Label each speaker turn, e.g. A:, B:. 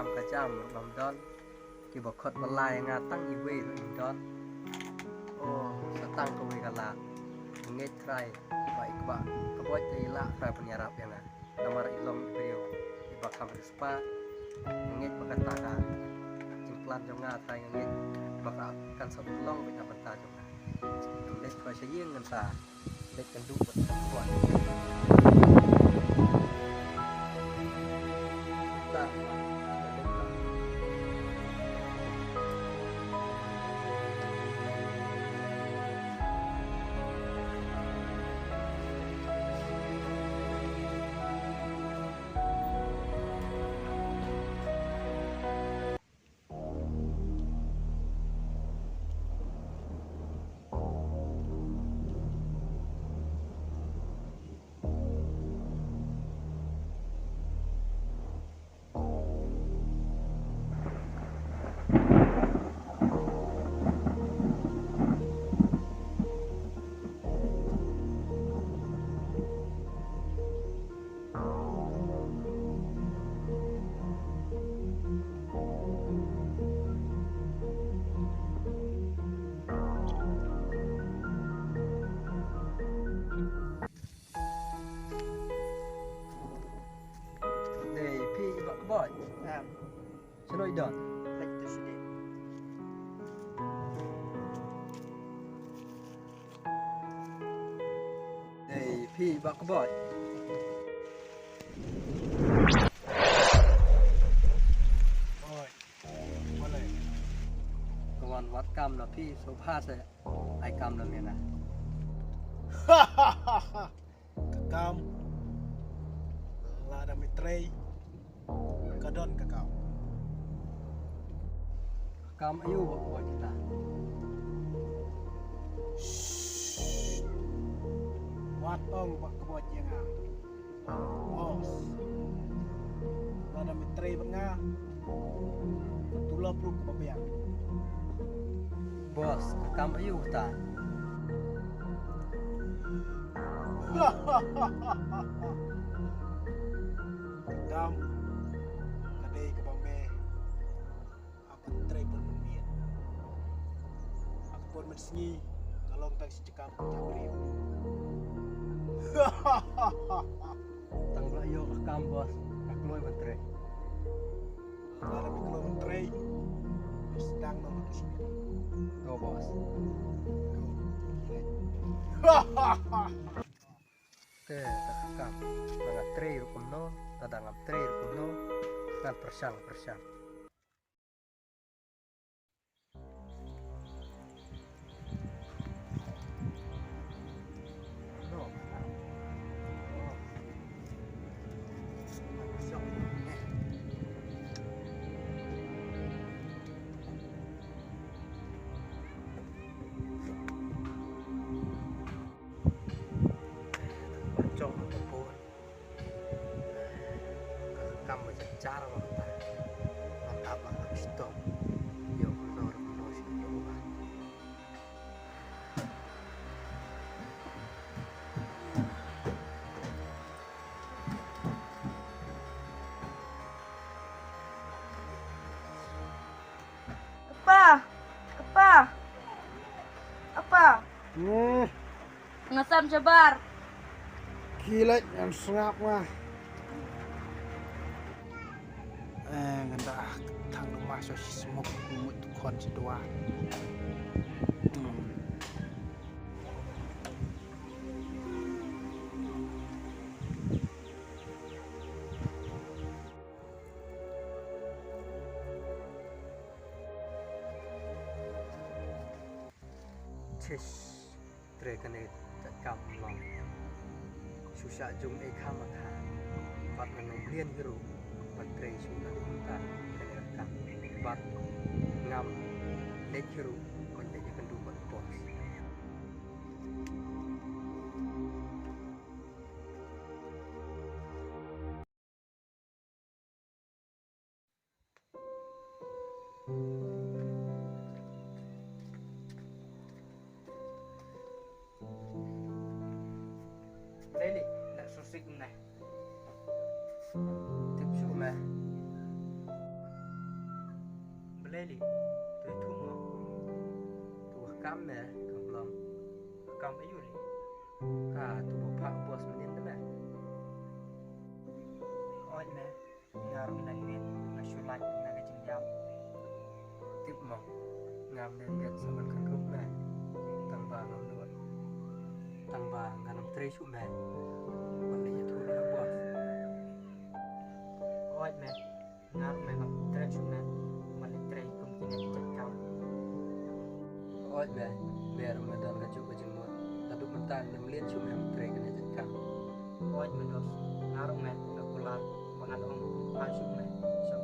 A: kam kajam bam don ki bokot balai nga tang iwe don oh satang ko wigala nget try baik ba kebot ila ra penyarap yang namar ilom ibrio iba kam respa nget bakataga cingklan jonga try nget baka kan sabulong bita bata jonga let ko sayeng ngan sa let kan du buat boy Sinoy don
B: Betul sedih.
A: Pi bak boy
B: Boleh.
A: kawan wat kam na pi so pha se ai kam na mena
B: Kakam. Lada mitrei. Kadon kakao.
A: kam ayu bak boy kita
B: Wat ong bak kebot yang Bos. Lada mitrei benga. Tulah perlu kebabian.
A: bos kam ayu ta
B: Kakam. Kadai kebame. Apa mitrei pun menmiat. Aku pun mensengi. Kalau tak secekam cabri.
A: tang ba ayu kam bos ak loy batre
B: Lada mikro mitrei. Sedang nolak ke sini.
A: go bos ke kam nang tre rukum no tadang am tre rukum no kan persang no trong kapur kam cara wakta mantap banget stop yo nor sih yo
C: Apa? Ngasam Jabar.
B: Kilat yang sengap mah. Ngenda thằng nó mà cho smoke một con chỉ đoa.
A: tre kane kam long susah jung e khama kha bat nang lien gru bat tre su na ta kam bat ngam le gru kon le kendu bat bos
B: Đây là sosik này.
A: tiếp xúc mà
B: li tu thu mo
A: tu kam me kam lam
B: kam ayu li
A: ka tu pak bos menin de me
B: oi me ngarum nan met asyulat na ga jing yam
A: tip mo ngam den get saban kan rup me tang ba ngam nuat tang ba nganam tre chu me wan le tu le bos
B: oi me ngarum me ngam tre chu me man tre kum kini chat kam
A: oi me Ramadan ka chu ka jing mo tadu mentan nem lien chu me tre kan jet kam
B: oi me dos ngarum me ngakulat mangan om pasuk me so